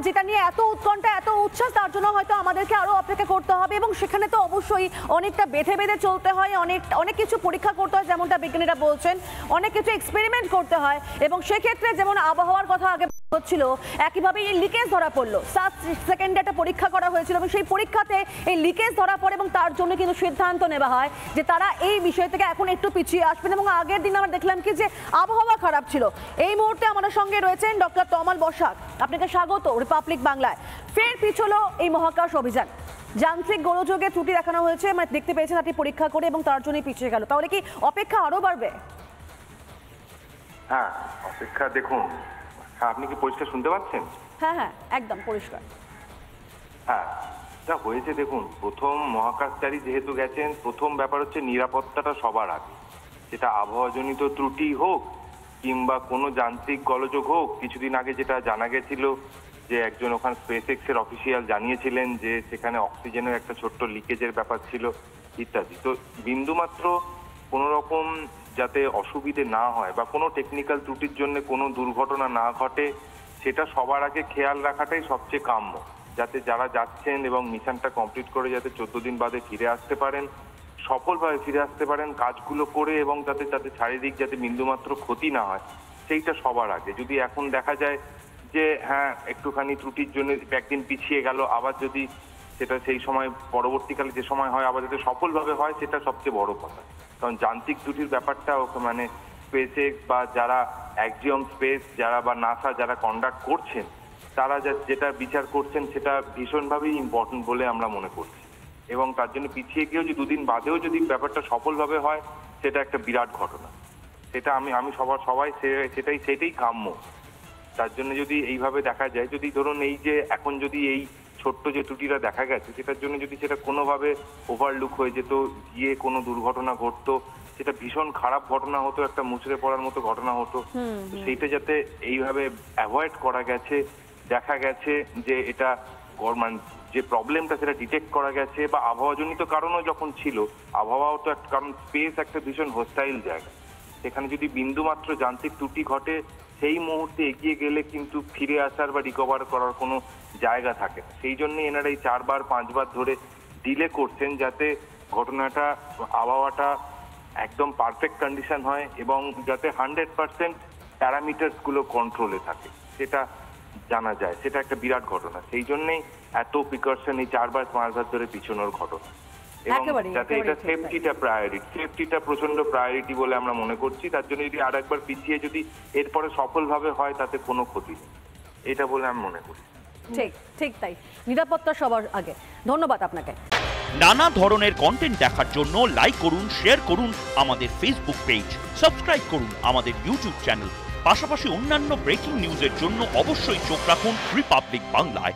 যেটা নিয়ে এত উৎকণ্ঠা এত উচ্ছ্বাস, তার জন্য হয়তো আমাদেরকে আরো অপেক্ষা করতে হবে এবং সেখানে তো অবশ্যই অনেকটা বেঁধে বেঁধে চলতে হয়, অনেক কিছু পরীক্ষা করতে হয়, যেমনটা বিজ্ঞানীরা বলছেন, অনেক কিছু এক্সপেরিমেন্ট করতে হয়। এবং সেক্ষেত্রে যেমন আবহাওয়ার কথা আগে হচ্ছিল, একইভাবে এই লিকেজ ধরা পড়লো। 7 সেকেন্ডে একটা পরীক্ষা করা হয়েছিল এবং সেই পরীক্ষাতে এই লিকেজ ধরা পড়ে এবং তার জন্য কিন্তু সিদ্ধান্ত নেওয়া হয় যে তারা এই বিষয় থেকে এখন একটু পিছিয়ে আসবেন। এবং আগের দিন আমরা দেখলাম কি যে আবহাওয়া খারাপ ছিল। এই মুহূর্তে আমাদের সঙ্গে রয়েছেন ডক্টর তমাল বসাক, আপনাকে স্বাগত রিপাবলিক বাংলায়। ফের পিছলো এই মহাকাশ অভিযান, যান্ত্রিক গোলযোগে ত্রুটি দেখানো হয়েছে, মানে দেখতে পেয়েছেন আপনি পরীক্ষা করে, এবং তার জন্যই পিছিয়ে গেল। তাহলে কি অপেক্ষা আরো বাড়বে? হ্যাঁ, অপেক্ষা দেখুন। হ্যাঁ, আপনি কি পরিষ্কার শুনতে পাচ্ছেন? হ্যাঁ হ্যাঁ, একদম পরিষ্কার। হ্যাঁ, যা হয়েছে দেখুন, প্রথম মহাকাশচারী যেহেতু গেছেন, প্রথম ব্যাপার হচ্ছে নিরাপত্তাটা সবার আগে। যেটা আবহাওয়াজনিত ত্রুটি হোক কিংবা কোনো যান্ত্রিক গোলযোগ হোক, কিছুদিন আগে যেটা জানা গেছিল যে একজন ওখানে স্পেসএক্স এর অফিসিয়াল জানিয়েছিলেন যে সেখানে অক্সিজেনের একটা ছোট্ট লিকেজের ব্যাপার ছিল ইত্যাদি। তো বিন্দুমাত্র কোনো রকম যাতে অসুবিধে না হয় বা কোনো টেকনিক্যাল ত্রুটির জন্য কোনো দুর্ঘটনা না ঘটে, সেটা সবার আগে খেয়াল রাখাটাই সবচেয়ে কাম্য। যাতে যারা যাচ্ছেন এবং মিশনটা কমপ্লিট করে যাতে 14 দিন বাদে ফিরে আসতে পারেন, সফলভাবে ফিরে আসতে পারেন কাজগুলো করে, এবং যাতে তাদের শারীরিক যাতে বিন্দুমাত্র ক্ষতি না হয়, সেইটা সবার আগে। যদি এখন দেখা যায় যে হ্যাঁ একটুখানি ত্রুটির জন্য একদিন পিছিয়ে গেল, আবার যদি সেটা সেই সময় পরবর্তীকালে যে সময় হয় আবার যাতে সফলভাবে হয়, সেটা সবচেয়ে বড় কথা। কারণ যান্ত্রিক ত্রুটির ব্যাপারটা মানে স্পেসএক্স বা যারা অ্যাক্সিওম স্পেস যারা বা নাসা যারা কন্ডাক্ট করছেন, তারা যেটা বিচার করছেন সেটা ভীষণভাবেই ইম্পর্টেন্ট বলে আমরা মনে করছি। এবং তার জন্য পিছিয়ে গিয়েও যে দুদিন বাদেও যদি ব্যাপারটা সফলভাবে হয়, সেটা একটা বিরাট ঘটনা। সেটা আমি সবাই সেটাই কাম্য। তার জন্য যদি এইভাবে দেখা যায়, যদি ধরুন এই যে এখন যদি এই ছোট্ট যে ত্রুটিটা দেখা গেছে, সেটার জন্য যদি সেটা কোনোভাবে ওভারলুক হয়ে যেত, গিয়ে কোনো দুর্ঘটনা ঘটতো, সেটা ভীষণ খারাপ ঘটনা হতো, একটা মুচড়ে পড়ার মতো ঘটনা হতো। সেইটা যাতে এইভাবে অ্যাভয়েড করা গেছে, দেখা গেছে যে এটা যে প্রবলেমটা সেটা ডিটেক্ট করা গেছে, বা আবহাওয়াজনিত কারণও যখন ছিল, আবহাওয়াও তো একটা কারণ, স্পেস একটা ভীষণ হোস্টাইল জায়গা, সেখানে যদি বিন্দুমাত্র যান্ত্রিক ত্রুটি ঘটে, সেই মুহূর্তে এগিয়ে গেলে কিন্তু ফিরে আসার বা রিকভার করার কোনো জায়গা থাকে না। সেই জন্যই এনারা এই 4 বার 5 বার ধরে ডিলে করছেন, যাতে ঘটনাটা আবহাওয়াটা একদম পারফেক্ট কন্ডিশন হয় এবং যাতে 100% প্যারামিটার্স গুলো কন্ট্রোলে থাকে, সেটা জানা যায়। সেটা একটা বিরাট ঘটনা। সেই জন্যই এত প্রিকশন এই 4 বার 5 বার ধরে পিছনোর ঘটনা। এবং যাতে এটা সেফটিটা প্রচন্ড প্রায়োরিটি বলে আমরা মনে করছি। তার জন্য যদি আর একবার পিছিয়ে যদি এরপরে সফলভাবে হয়, তাতে কোনো ক্ষতি নেই, এটা বলে আমি মনে করি। ঠিক তাই, নিরাপত্তা সবার আগে। ধন্যবাদ আপনাকে। নানা ধরনের কন্টেন্ট দেখার জন্য লাইক করুন, শেয়ার করুন আমাদের ফেসবুক পেজ, সাবস্ক্রাইব করুন আমাদের ইউটিউব চ্যানেল। পাশাপাশি অন্যান্য ব্রেকিং নিউজের জন্য অবশ্যই চোখ রাখুন রিপাবলিক বাংলায়।